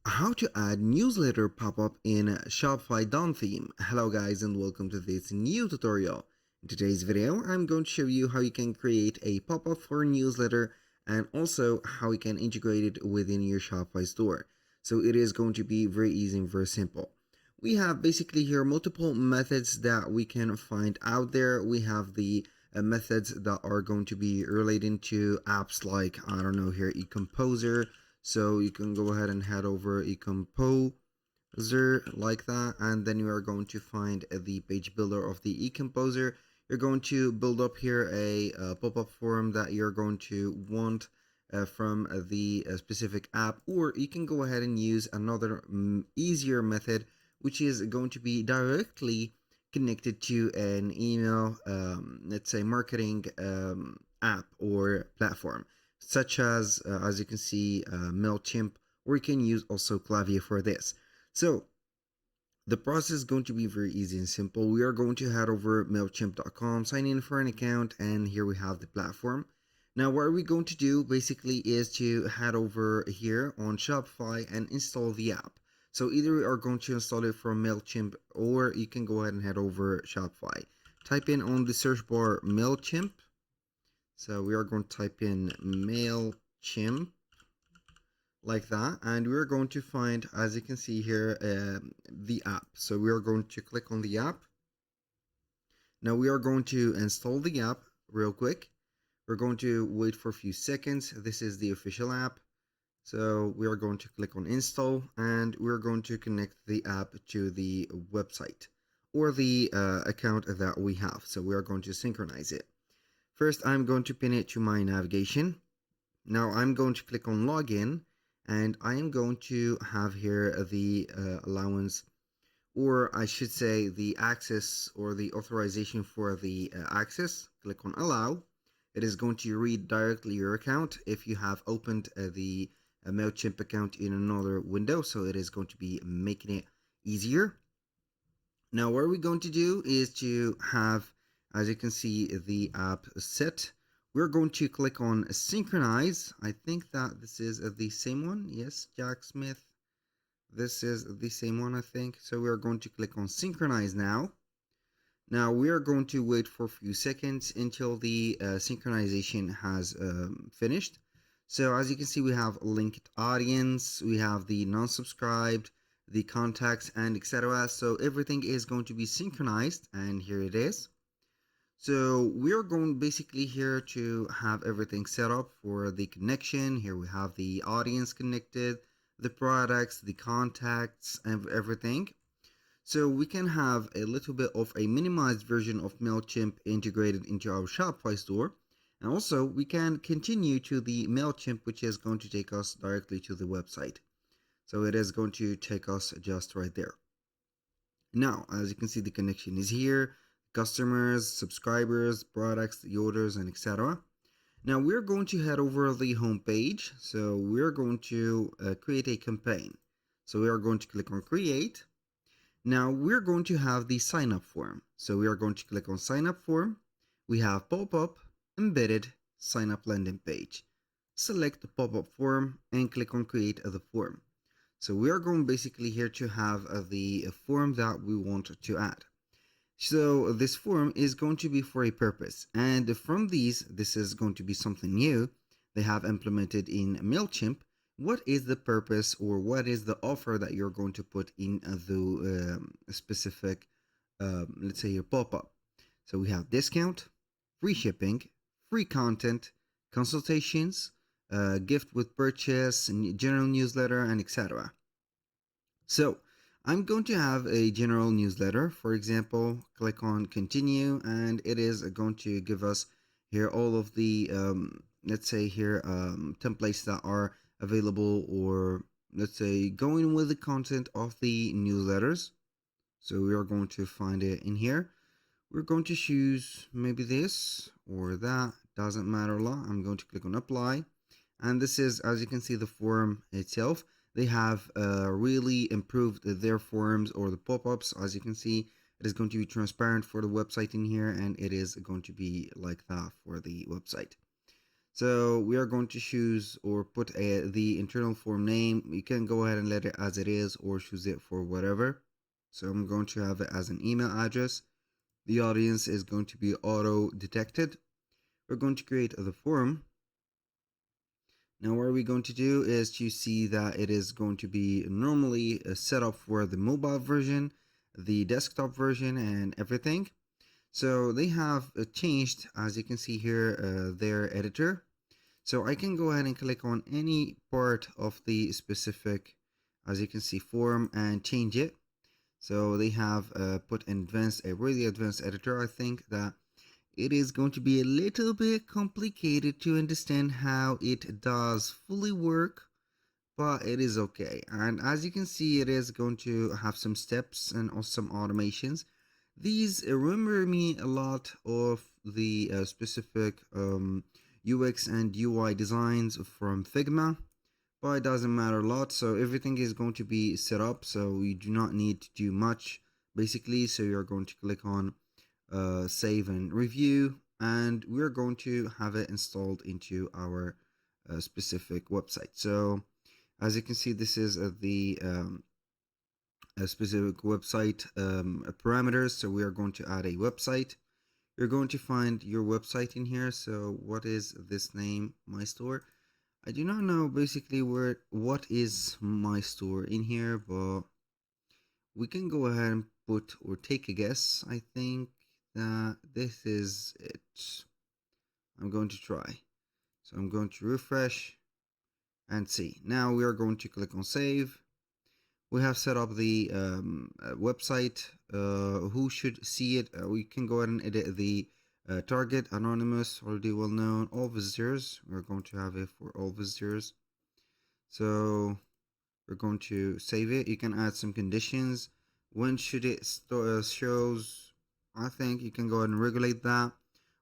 How to add newsletter pop-up in Shopify Dawn theme. Hello guys and welcome to this new tutorial. In today's video, I'm going to show you how you can create a pop-up for a newsletter and also how you can integrate it within your Shopify store. So it is going to be very easy and very simple. We have basically here multiple methods that we can find out there. We have the methods that are going to be related to apps like, I don't know here, eComposer. So you can go ahead and head over eComposer like that, and then you are going to find the page builder of the eComposer. You're going to build up here a pop-up form that you're going to want from the specific app, or you can go ahead and use another easier method, which is going to be directly connected to an email, let's say marketing app or platform, such as you can see, Mailchimp, or you can use also Klaviyo for this. So the process is going to be very easy and simple. We are going to head over Mailchimp.com, sign in for an account, and here we have the platform. Now, what are we going to do basically is to head over here on Shopify and install the app. So either we are going to install it from Mailchimp, or you can go ahead and head over Shopify. Type in on the search bar Mailchimp. So we are going to type in Mailchimp like that, and we're going to find, as you can see here, the app. So we are going to click on the app. Now we are going to install the app real quick. We're going to wait for a few seconds. This is the official app. So we are going to click on install, and we're going to connect the app to the website or the account that we have. So we are going to synchronize it. First, I'm going to pin it to my navigation. Now I'm going to click on login, and I am going to have here the allowance, or I should say the access or the authorization for the access. Click on allow. It is going to read directly your account if you have opened the Mailchimp account in another window, so it is going to be making it easier. Now what we're going to do is to have, as you can see, the app set. We're going to click on synchronize. I think that this is the same one. Yes, Jack Smith. This is the same one, I think. So we are going to click on synchronize now. Now we are going to wait for a few seconds until the synchronization has finished. So as you can see, we have linked audience, we have the non-subscribed, the contacts, and etc. So everything is going to be synchronized, and here it is. So we're going basically here to have everything set up for the connection. Here we have the audience connected, the products, the contacts, and everything. So we can have a little bit of a minimized version of Mailchimp integrated into our Shopify store. And also we can continue to the Mailchimp, which is going to take us directly to the website. So it is going to take us just right there. Now, as you can see, the connection is here. Customers, subscribers, products, the orders, and etc. Now we're going to head over the home page. So we're going to create a campaign. So we are going to click on create. Now we're going to have the sign up form. So we are going to click on sign up form. We have pop-up, embedded, sign up landing page. Select the pop-up form and click on create the form. So we are going basically here to have the form that we want to add. So this form is going to be for a purpose, and from these, this is going to be something new they have implemented in Mailchimp. What is the purpose, or what is the offer that you're going to put in the specific, let's say, your pop-up? So we have discount, free shipping, free content, consultations, gift with purchase, general newsletter, and etc. So I'm going to have a general newsletter. For example, click on continue, and it is going to give us here all of the, let's say here, templates that are available, or let's say going with the content of the newsletters. So we are going to find it in here. We're going to choose maybe this or that, doesn't matter a lot. I'm going to click on apply, and this is, as you can see, the form itself. They have really improved their forms or the pop-ups. As you can see, it is going to be transparent for the website in here, and it is going to be like that for the website. So we are going to choose or put the internal form name. You can go ahead and let it as it is or choose it for whatever. So I'm going to have it as an email address. The audience is going to be auto detected. We're going to create the form. Now what we're going to do is to see that it is going to be normally set up for the mobile version, the desktop version, and everything. So they have changed, as you can see here, their editor. So I can go ahead and click on any part of the specific, as you can see, form and change it. So they have put a really advanced editor. I think that it is going to be a little bit complicated to understand how it does fully work, but it is okay. And as you can see, it is going to have some steps and also some automations. These remember me a lot of the specific UX and UI designs from Figma, but it doesn't matter a lot. So everything is going to be set up, so you do not need to do much basically. So you're going to click on save and review, and we're going to have it installed into our specific website. So as you can see, this is the a specific website parameters. So we are going to add a website. You're going to find your website in here. So what is this name? My store. I do not know basically what is my store in here, but we can go ahead and put or take a guess. I think that this is it. I'm going to try. So I'm going to refresh and see. Now we are going to click on save. We have set up the website. Who should see it? We can go ahead and edit the target, anonymous, already well known, all visitors. We're going to have it for all visitors. So we're going to save it. You can add some conditions. When should it shows? I think you can go ahead and regulate that.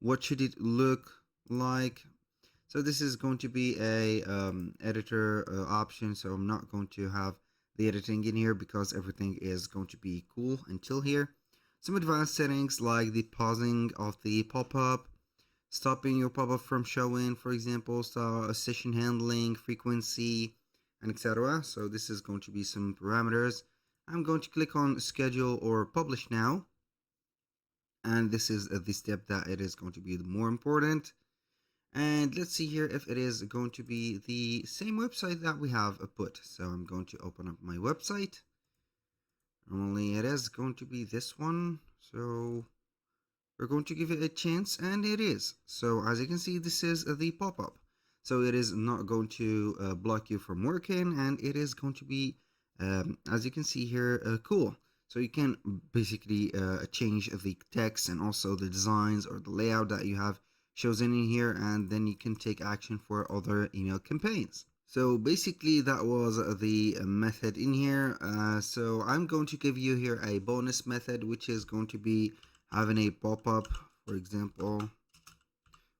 What should it look like? So this is going to be a editor option. So I'm not going to have the editing in here because everything is going to be cool until here. Some advanced settings like the pausing of the pop-up, stopping your pop-up from showing, for example, session handling, frequency, and etc. So this is going to be some parameters. I'm going to click on schedule or publish now. And this is the step that it is going to be the more important. And let's see here if it is going to be the same website that we have put. So I'm going to open up my website. Normally it is going to be this one. So we're going to give it a chance, and it is. So as you can see, this is the pop-up. So it is not going to block you from working, and it is going to be, as you can see here, cool. So you can basically change the text and also the designs or the layout that you have shows in here, and then you can take action for other email campaigns. So basically that was the method in here. So I'm going to give you here a bonus method, which is going to be having a pop-up. For example,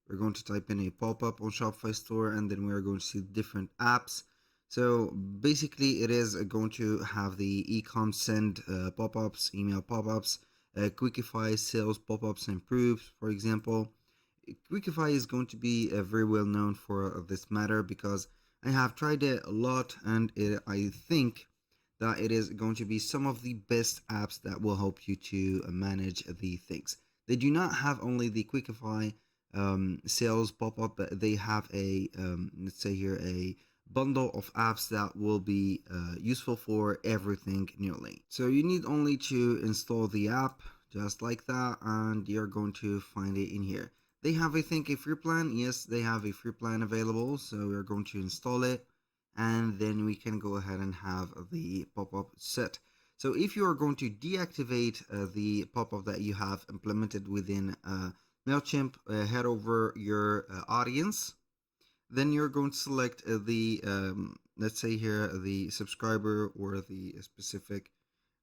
we're going to type in a pop-up on Shopify store, and then we're going to see different apps. So basically it is going to have the e-com send pop-ups, email pop-ups, Qikify sales pop-ups and proofs, for example. Qikify is going to be very well known for this matter because I have tried it a lot, and I think that it is going to be some of the best apps that will help you to manage the things. They do not have only the Qikify sales pop-up, but they have a let's say here a bundle of apps that will be useful for everything nearly. So you need only to install the app just like that, and you're going to find it in here. They have, I think, a free plan. Yes, they have a free plan available. So we're going to install it, and then we can go ahead and have the pop-up set. So if you are going to deactivate the pop-up that you have implemented within Mailchimp, head over your audience. Then you're going to select the, let's say here, the subscriber or the specific,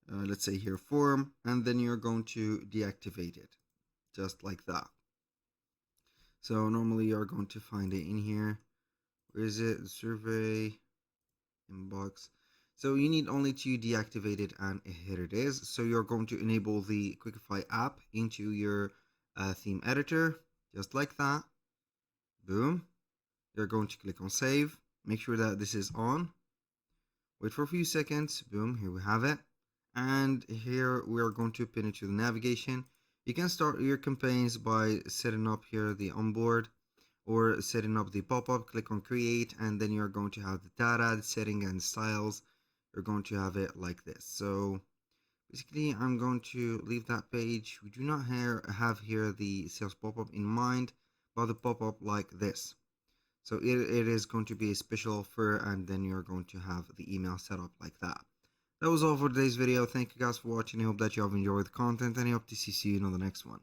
let's say here, form, and then you're going to deactivate it, just like that. So normally you're going to find it in here. Where is it? Survey, inbox. So you need only to deactivate it, and here it is. So you're going to enable the Qikify app into your theme editor, just like that. Boom. You're going to click on save. Make sure that this is on. Wait for a few seconds. Boom, here we have it. And here we are going to pin it to the navigation. You can start your campaigns by setting up here the onboard or setting up the pop-up. Click on create, and then you're going to have the data, the setting, and styles. You're going to have it like this. So basically, I'm going to leave that page. We do not have here the sales pop-up in mind, but the pop-up like this. So it is going to be a special offer, and then you're going to have the email set up like that. That was all for today's video. Thank you guys for watching. I hope that you have enjoyed the content, and I hope to see you in the next one.